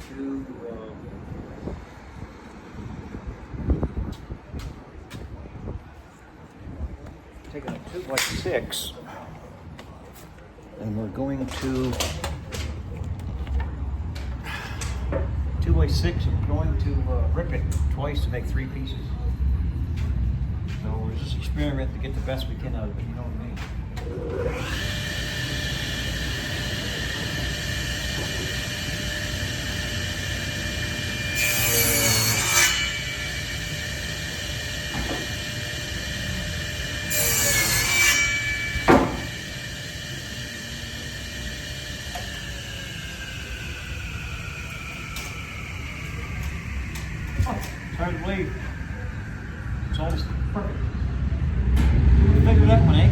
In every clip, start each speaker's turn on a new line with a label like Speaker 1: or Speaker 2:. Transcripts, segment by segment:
Speaker 1: to taking a 2x6, and we're going to 2x6 and we're going to rip it twice to make 3 pieces. So we're just experimenting to get the best we can out of it, you know what I mean? It's hard to believe. It's almost perfect. Figure that one, eh?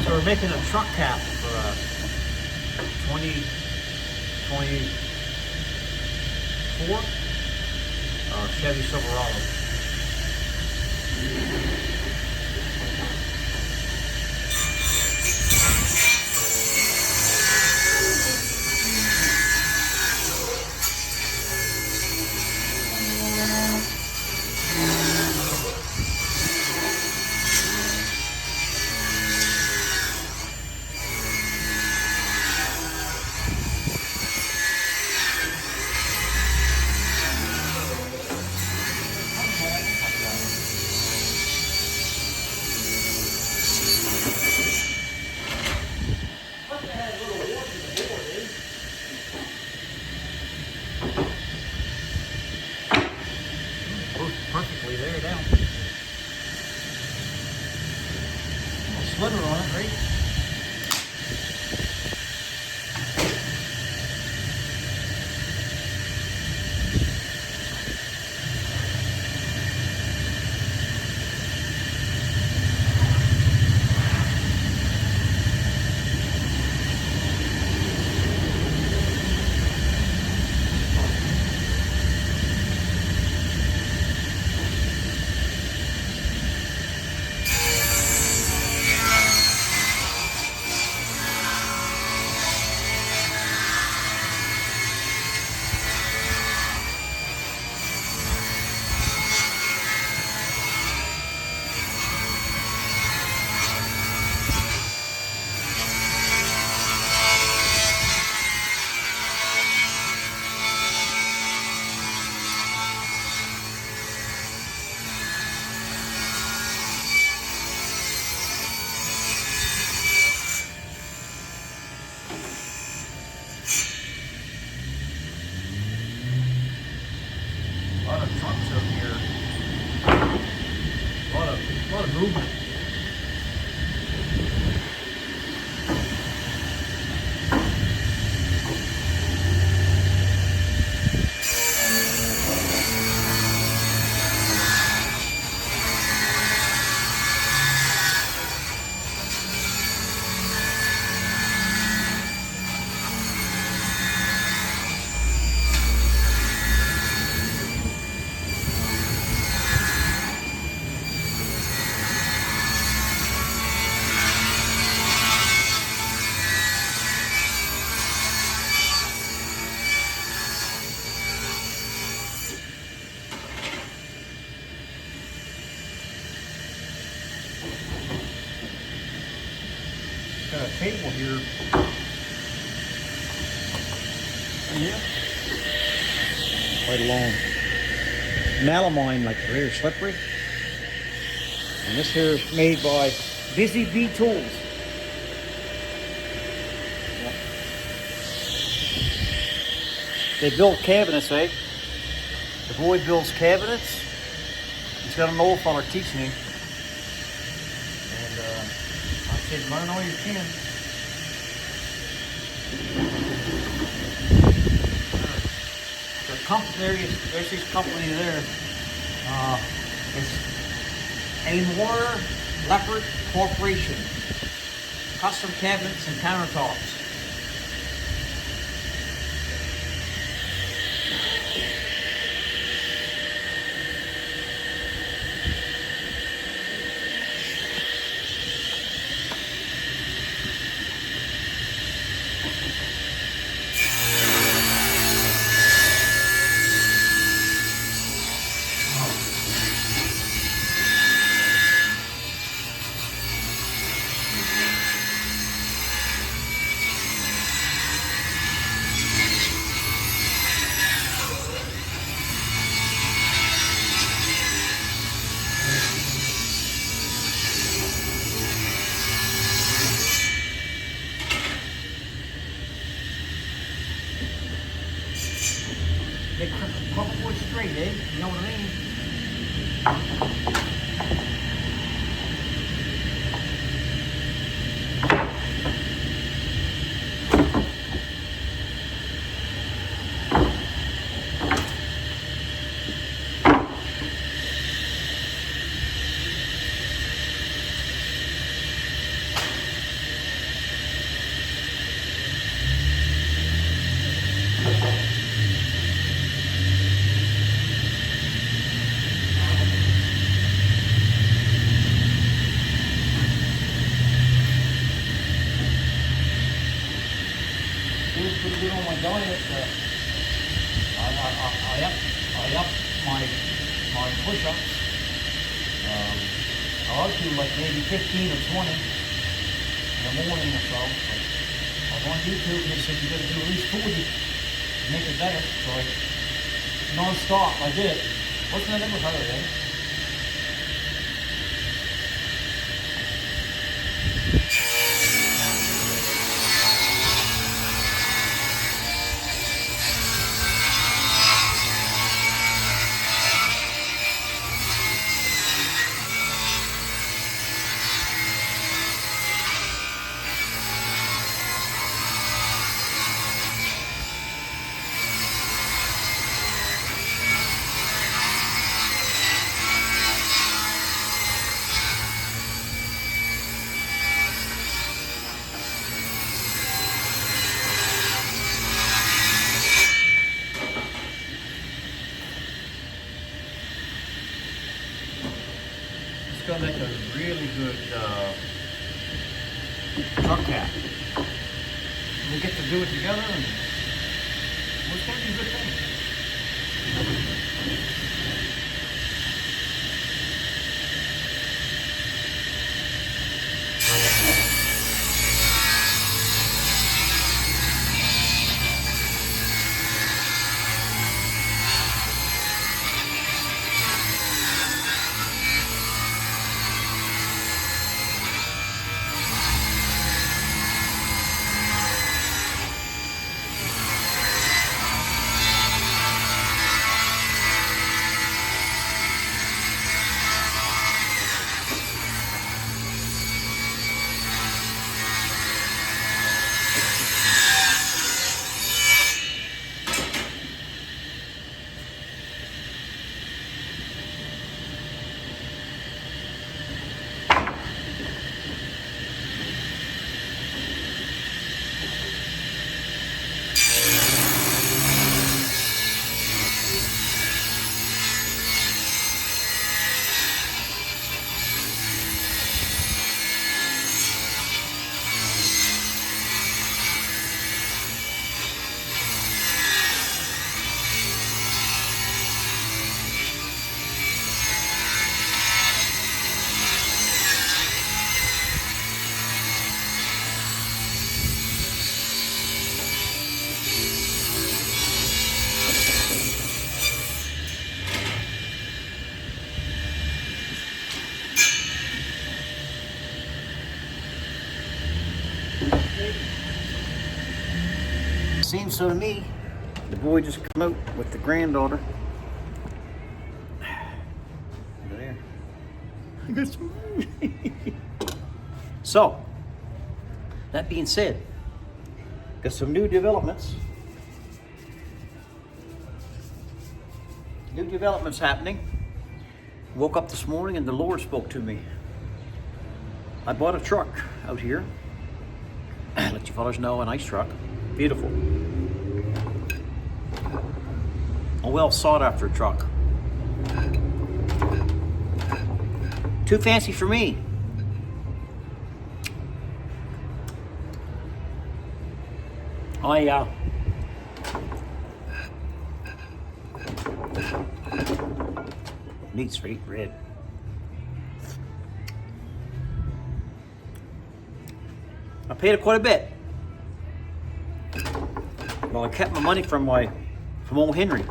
Speaker 1: So we're making a truck cap for a 2024 Chevy Silverado. Perfectly there down. A slitter on it, right? A lot of trucks up here. A lot of movement. cable here. Yeah. Quite long. Melamine, like very slippery. And this here is made by Busy Bee Tools. Yep. They build cabinets, eh? The boy builds cabinets. He's got an old fella teaching him. And I said, learn all you can. The company, there's this company there. It's Amore Leopard Corporation. Custom cabinets and countertops. They couple wood straight, eh? You know what I mean? Pretty good on my diet. I up my push-ups. I ought to do like maybe 15 or 20 in the morning or so. But I was on YouTube and they said you got to do at least 40 to make it better. So I non-stop I did it. Wasn't that ever hard, eh? It's going to make a really good truck cap. We get to do it together, and it's going to be a good thing. so to me, the boy just come out with the granddaughter. Over there. I got some. So, that being said, got some new developments. New developments happening. Woke up this morning and the Lord spoke to me. I bought a truck out here. Let you fellas know, a nice truck. Beautiful. A well sought after truck. Too fancy for me. Neat straight red. I paid it quite a bit. Well, I kept my money from old Henry.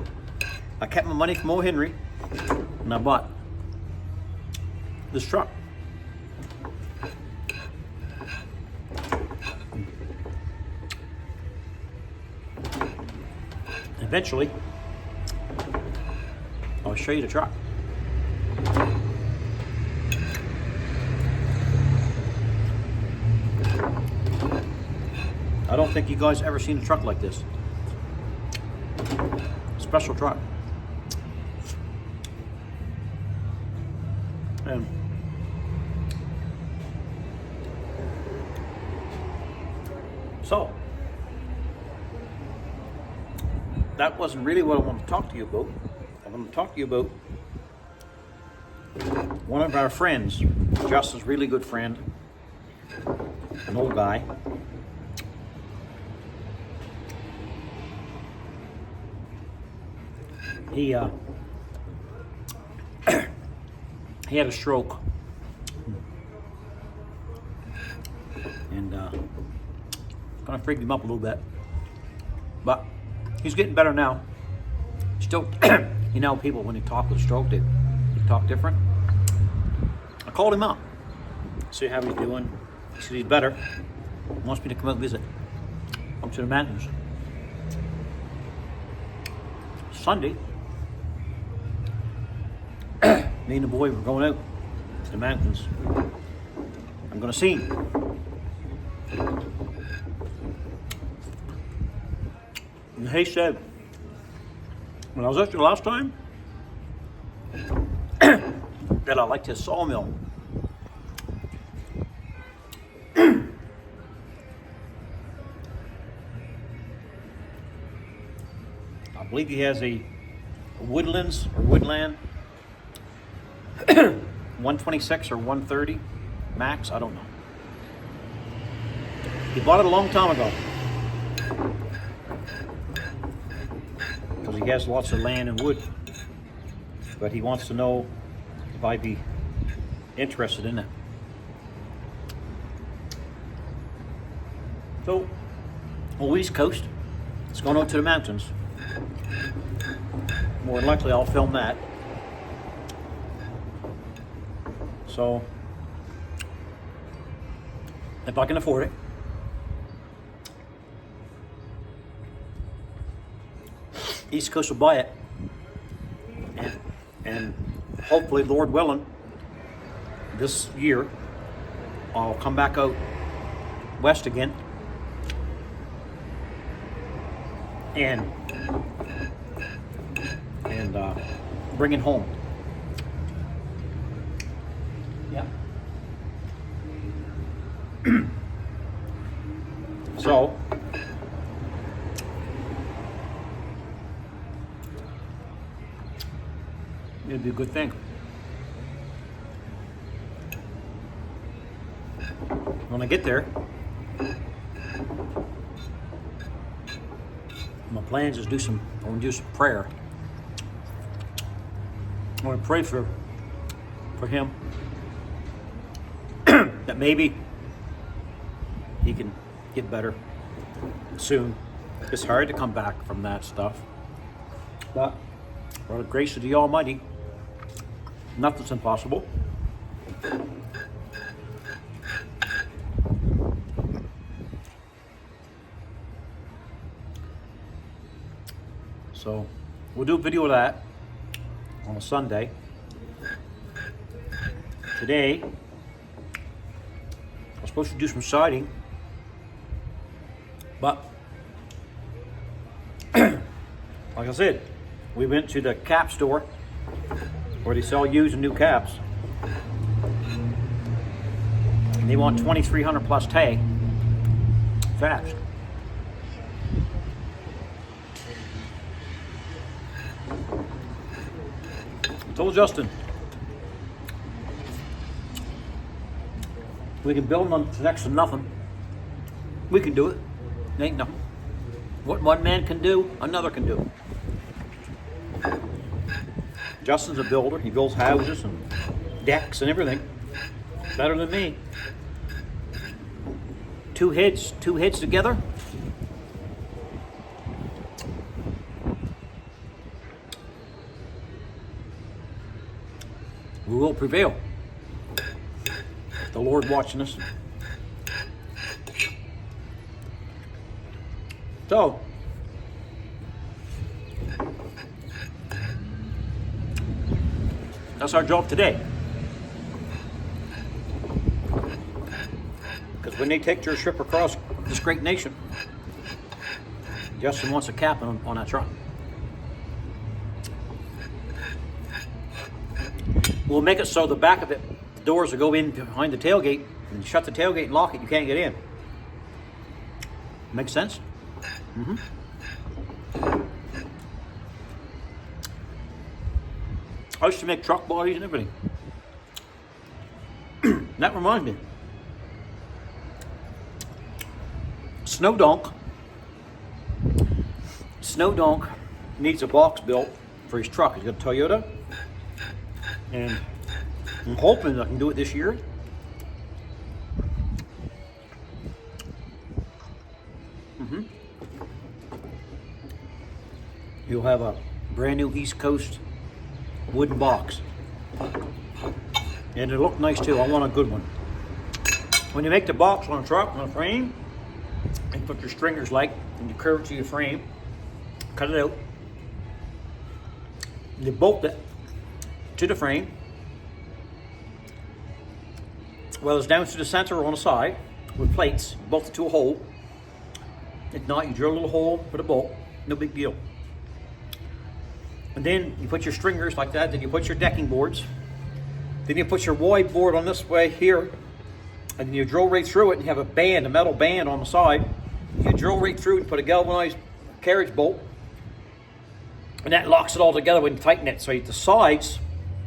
Speaker 1: I kept my money from old Henry, and I bought this truck. Eventually, I'll show you the truck. I don't think you guys ever seen a truck like this. Special truck. And so, that wasn't really what I want to talk to you about. I want to talk to you about one of our friends, Justin's really good friend, an old guy. He he had a stroke, and kind of freaked him up a little bit, but he's getting better now. Still, you know, people when they talk with a stroke, they talk different. I called him up, see how he's doing. He said he's better. He wants me to come out and visit. Up to the mountains. Sunday, me and the boy were going out to the mountains. I'm gonna see him. And he said, when I was out there last time, that I liked his sawmill. I believe he has a woodlands or woodland 126 or 130 max, I don't know. He bought it a long time ago because he has lots of land and wood, but he wants to know if I'd be interested in it. So, on the East Coast, it's going out to the mountains. More than likely I'll film that. So, if I can afford it, East Coast will buy it, and hopefully, Lord willing, this year I'll come back out west again and bring it home. Yeah. So, it'd be a good thing. When I get there, my plans is I want to do some prayer. I want to pray for him that maybe he can get better soon. It's hard to come back from that stuff, but by the grace of the Almighty, nothing's impossible.
Speaker 2: So we'll do a video of that on a Sunday. Today, I'm supposed to do some siding, but like I said, we went to the cap store where they sell used and new caps. And they want 2,300 plus tag fast. I told Justin we can build them to next to nothing. We can do it. It ain't nothing. What one man can do, another can do. Justin's a builder. He builds houses and decks and everything. Better than me. Two heads together. We will prevail. The Lord watching us. So, that's our job today. Because when they take your trip across this great nation, Justin wants a cap on that truck. We'll make it so the back of it, the doors will go in behind the tailgate, and shut the tailgate and lock it, you can't get in. Make sense? Mm-hmm. I used to make truck bodies and everything. That reminds me. Snow Donk needs a box built for his truck. He's got a Toyota. And I'm hoping I can do it this year. Mm-hmm. You'll have a brand new East Coast wooden box. And it'll look nice too. I want a good one. When you make the box on a truck, on a frame, and put your stringers and you curve it to your frame, cut it out. You bolt it to the frame. Well, it's down to the center or on the side with plates, bolt it to a hole. If not, you drill a little hole, put a bolt, no big deal. And then you put your stringers like that, then you put your decking boards, then you put your wide board on this way here, and you drill right through it and you have a band, a metal band on the side. You drill right through and put a galvanized carriage bolt, and that locks it all together when you tighten it. So the sides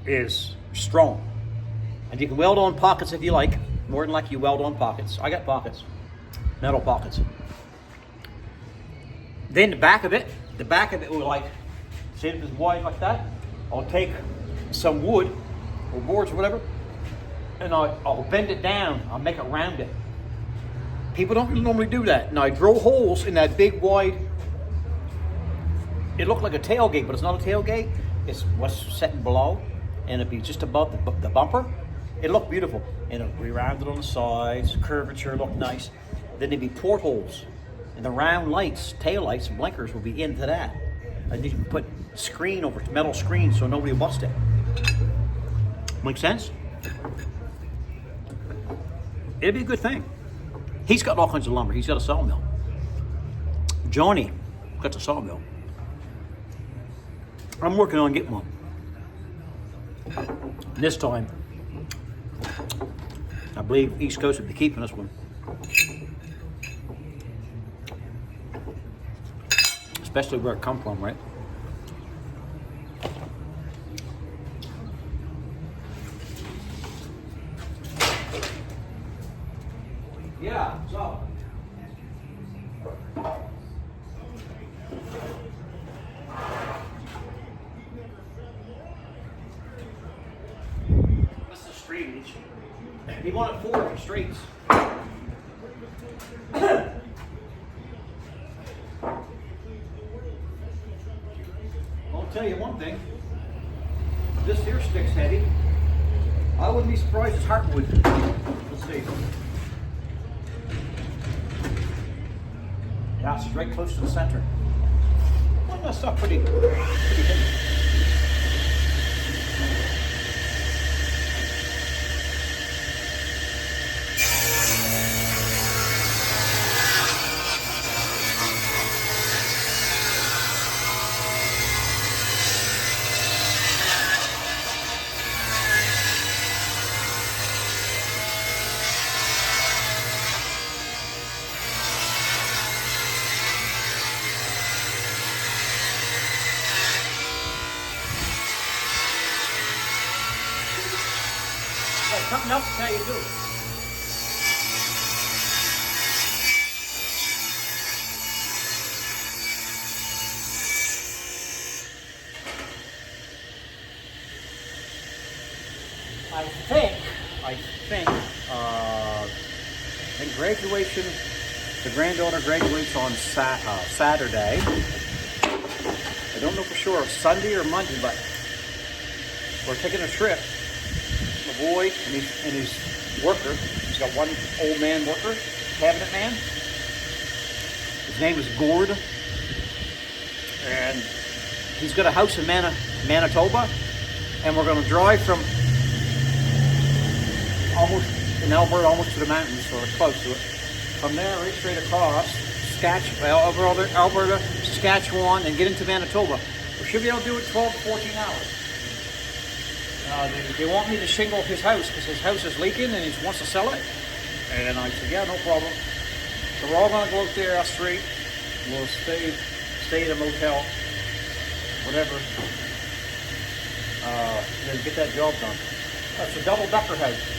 Speaker 2: is strong. And you can weld on pockets if you like. More than likely you weld on pockets. I got pockets, metal pockets. Then the back of it will see if it's wide like that. I'll take some wood or boards or whatever, and I'll bend it down. I'll make it rounded. People don't normally do that. And I drill holes in that big wide. It looked like a tailgate, but it's not a tailgate. It's what's sitting below, and it'd be just above the bumper. It looked beautiful, and it'll be rounded on the sides. Curvature looked nice. Then there'd be portholes, and the round lights, tail lights, and blinkers will be into that. And you can put screen over metal screen so nobody will bust it. Make sense? It'd be a good thing. He's got all kinds of lumber. He's got a sawmill. Johnny got a sawmill. I'm working on getting one. This time, I believe East Coast would be keeping this one. Especially where it come from, right? Yeah, so. That's the street. He wanted 4 different streets. I'll tell you one thing. This here stick's heavy. I wouldn't be surprised it's hardwood. Let's see. Yeah, it's right close to the center. What the that stuff pretty heavy. Hey, something else to tell you too. I think in graduation, the granddaughter graduates on Saturday. I don't know for sure, Sunday or Monday, but we're taking a trip. The boy and his worker, he's got one old man worker, cabinet man. His name is Gord. And he's got a house in Manitoba. And we're going to drive from almost in Alberta, almost to the mountains, or close to it. From there, right straight across, Alberta, Saskatchewan, and get into Manitoba. We should be able to do it 12 to 14 hours. They want me to shingle his house because his house is leaking and he wants to sell it. And I said, yeah, no problem. So we're all going to go out there, us three. We'll stay at a motel, whatever. Then get that job done. That's a double-decker house.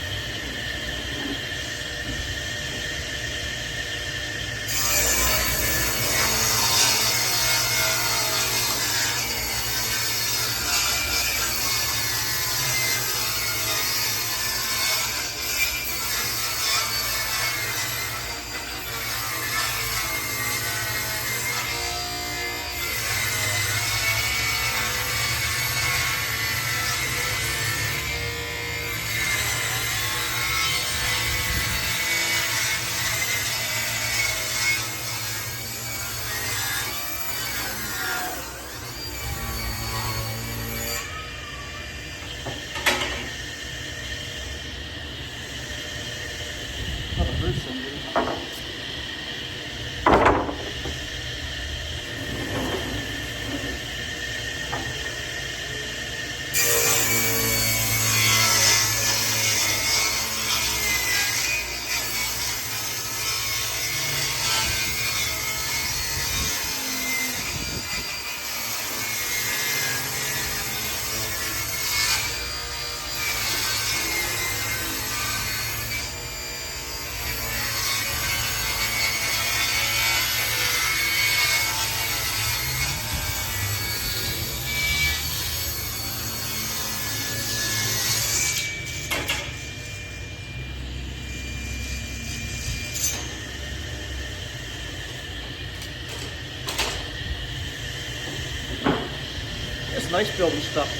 Speaker 2: It's nice building stuff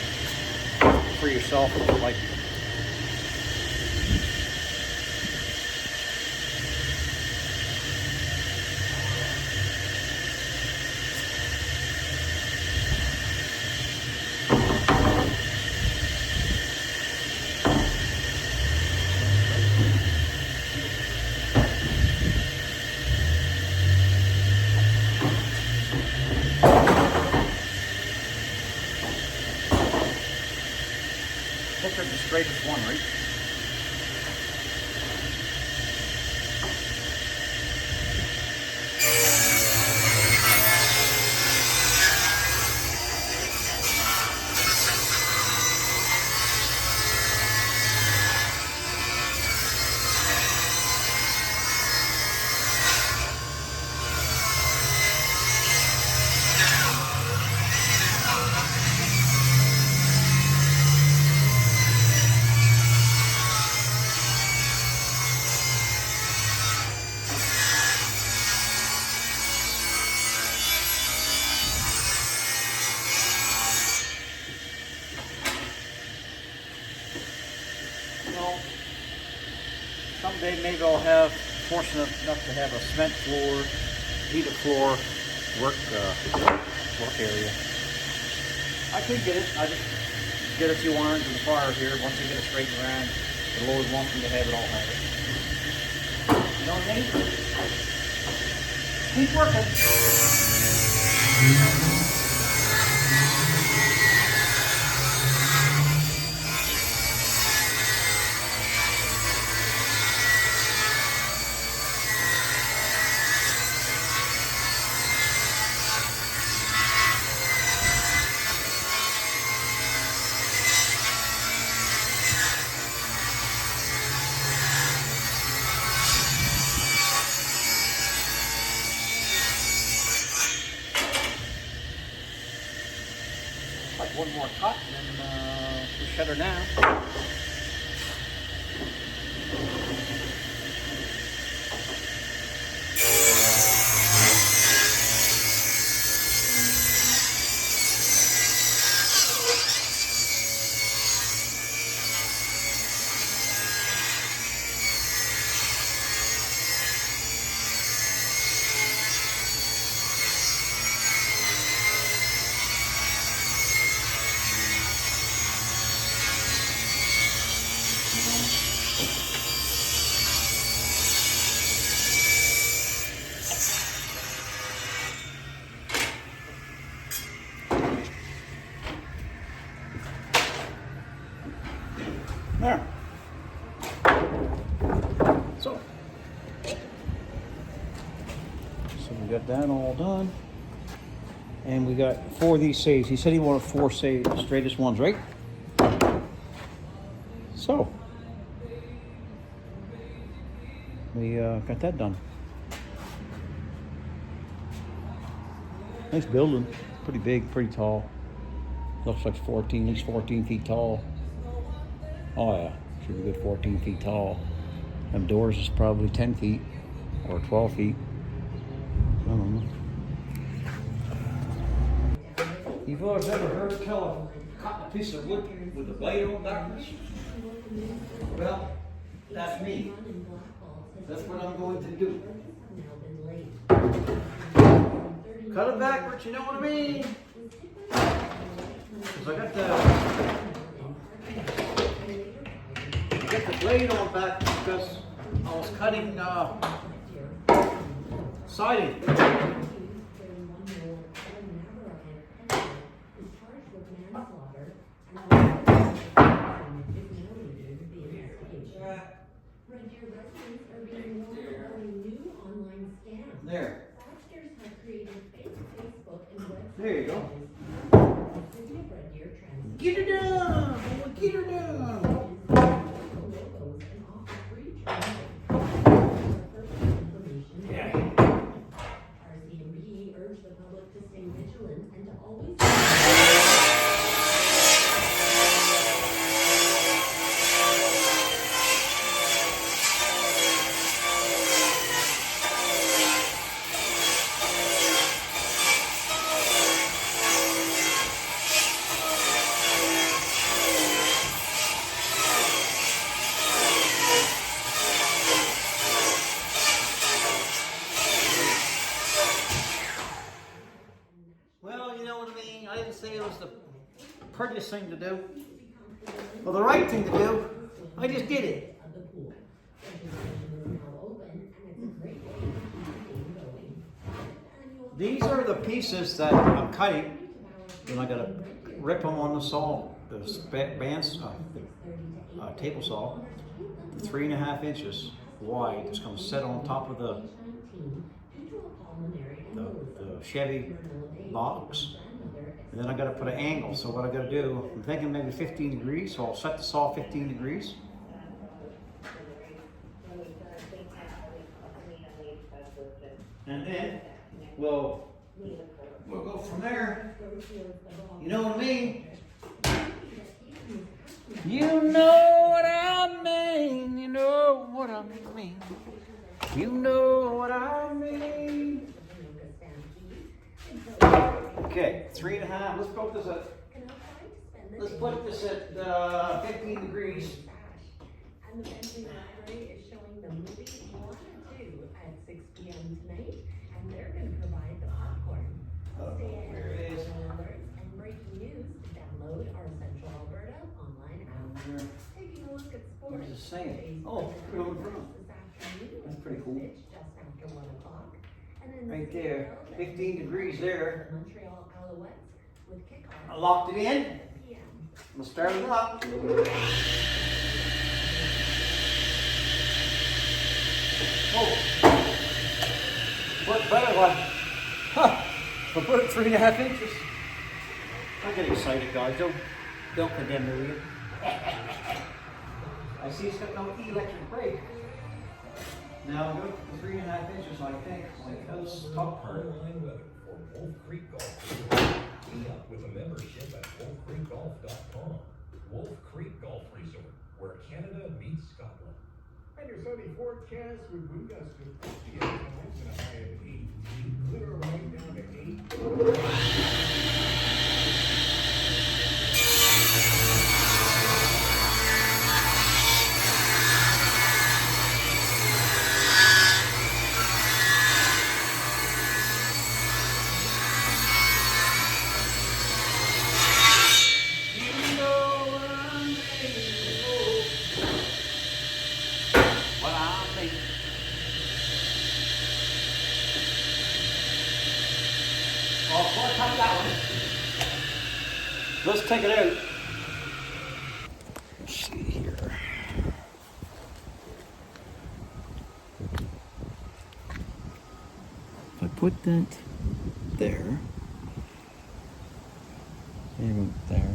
Speaker 2: for yourself, like picture the straightest one, right? Well, someday maybe I'll have fortunate enough to have a cement floor, heated floor, work torque area. I could get it. I just get a few irons in the fire here. Once I get it straightened around, the Lord wants me to have it, I'll have it. You know what I mean? Keep working. Like one more cut, and then we'll shut her down. There. So we got that all done. And we got 4 of these saves. He said he wanted 4 saves, the straightest ones, right? So we got that done. Nice building. Pretty big, pretty tall. Looks like at least 14 feet tall. Oh yeah, should be good 14 feet tall. Them doors is probably 10 feet or 12 feet. I don't know. You've always ever heard a fellow cutting a piece of wood with a blade on backwards? Well, that's me. That's what I'm going to do. Cut it backwards, you know what I mean? Because I got the blade on back because I was cutting siding. There. There you go. Get her down! Get her down! Well, you know what I mean? I didn't say it was the prettiest thing to do. Well, the right thing to do. I just did it. These are the pieces that I'm cutting. Then I gotta rip them on the saw, the table saw, 3.5 inches wide. It's gonna set on top of the Chevy box. And then I gotta put an angle. So what I gotta do, I'm thinking maybe 15 degrees. So I'll set the saw 15 degrees. And then we'll go from there. You know what I mean? You know what I mean. You know what I mean. You know what I mean. Okay, 3.5. Let's put this at. Let's put this at 15 degrees. And the Bentley Library is showing the movie 1 and 2 at 6 p.m. tonight, and they're going to provide the popcorn. Where is saying. Oh, put it over front. That's pretty cool. Right there, 15 degrees there. I locked it in. We'll start it up. Oh, worked better like, I put it 3.5 inches. Don't get excited, guys. Don't condemn me, will you? I see it's got no electric brake. Now go to 3.5 inches, I think, like those top part.
Speaker 3: Wolf Creek Golf. Tee up with a membership at wolfcreekgolf.com. Wolf Creek Golf Resort, where Canada meets Scotland.
Speaker 4: And your sunny forecast with wind gusts to 58 miles and a high of 18. Clear right down to 8.
Speaker 2: Let's take it out. Let's see here. If I put that there, maybe there,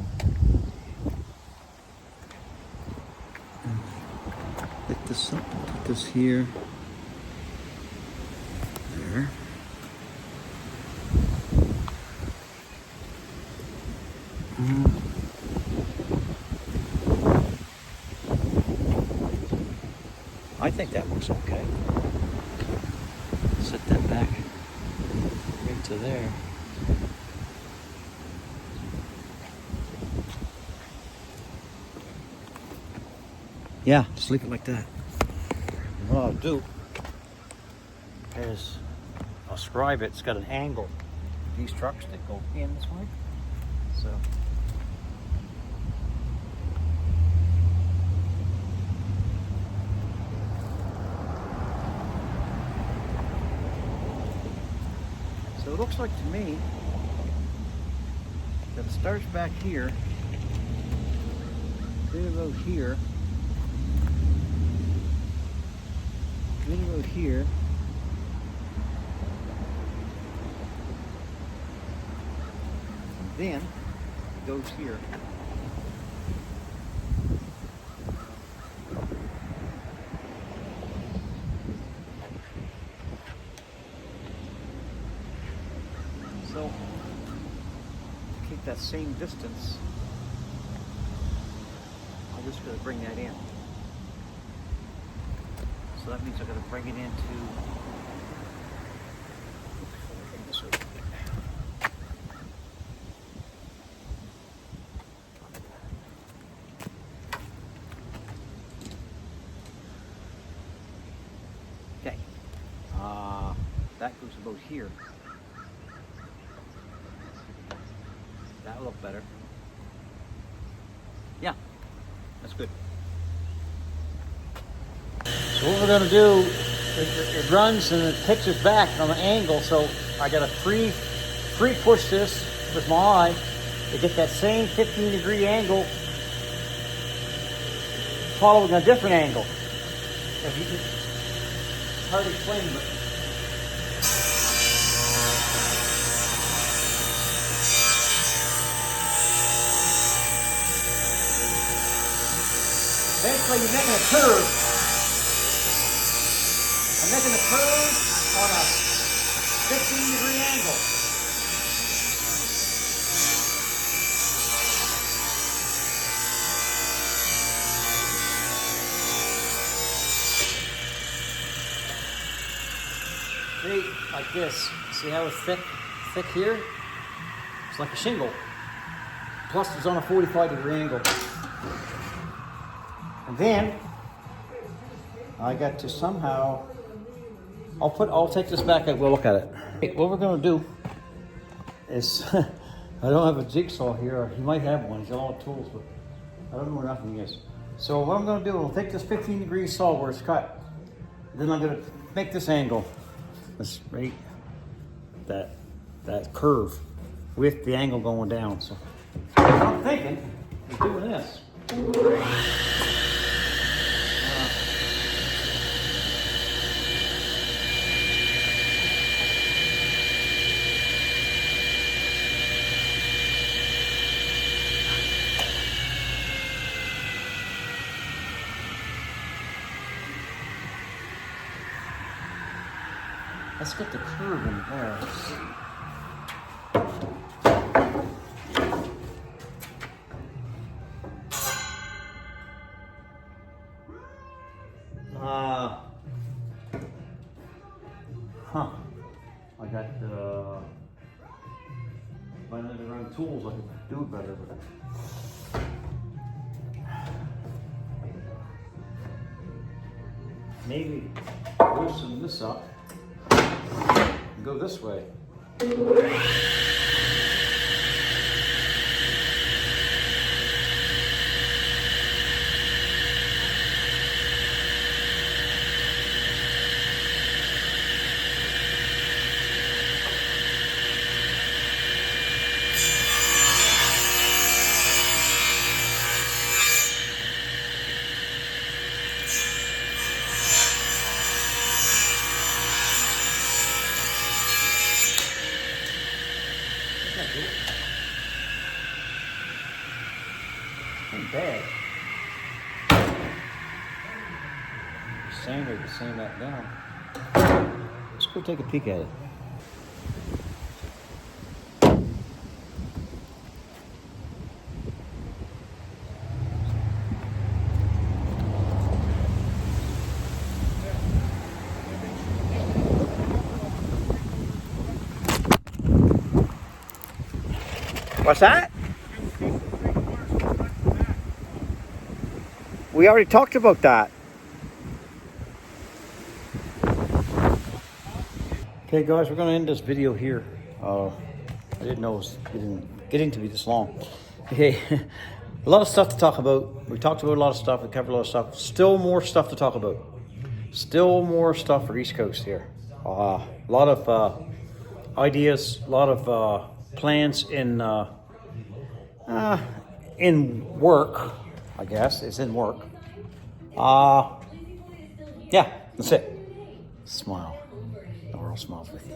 Speaker 2: and pick this up and put this here, there. I think that looks okay. Set that back right to there. Yeah, just leave it like that. And what I'll do is I'll scribe it. It's got an angle. These trucks that go in this way. So it looks like to me that it starts back here, bit of road here, bit of road here, and then it goes here. So, to keep that same distance, I'm just going to bring that in. So that means I'm going to bring it into this over there. Okay. That goes about here. That'll look better. Yeah, that's good. So what we're going to do, it runs and it pitches back on an angle, so I got to free push this with my eye to get that same 15-degree angle following a different angle. It's hard to explain, but basically, you're making a curve. I'm making a curve on a 15-degree angle. See, like this. See how it's thick here? It's like a shingle. Plus, it's on a 45-degree angle. And then I got to somehow, I'll take this back and we'll look at it. Okay, what we're going to do is, I don't have a jigsaw here, or he might have one, he's got all the tools, but I don't know where nothing is. So what I'm gonna do, I'll take this 15 degrees saw where it's cut. Then I'm gonna make this angle. This right, that curve with the angle going down. So what I'm thinking is doing this. Let's get the curve in there. Let's see. I got if I had the right tools, I could do it better. But maybe loosen this up and go this way. Ain't bad. Sander to sand that down. Let's go take a peek at it. What's that? We already talked about that. Okay guys, we're gonna end this video here. I didn't know it was getting to be this long. Okay, a lot of stuff to talk about. We talked about a lot of stuff, we covered a lot of stuff. Still more stuff to talk about. Still more stuff for East Coast here. A lot of ideas, a lot of plans in work, I guess. It's in work. Yeah, that's it. Smile. The world smiles with you.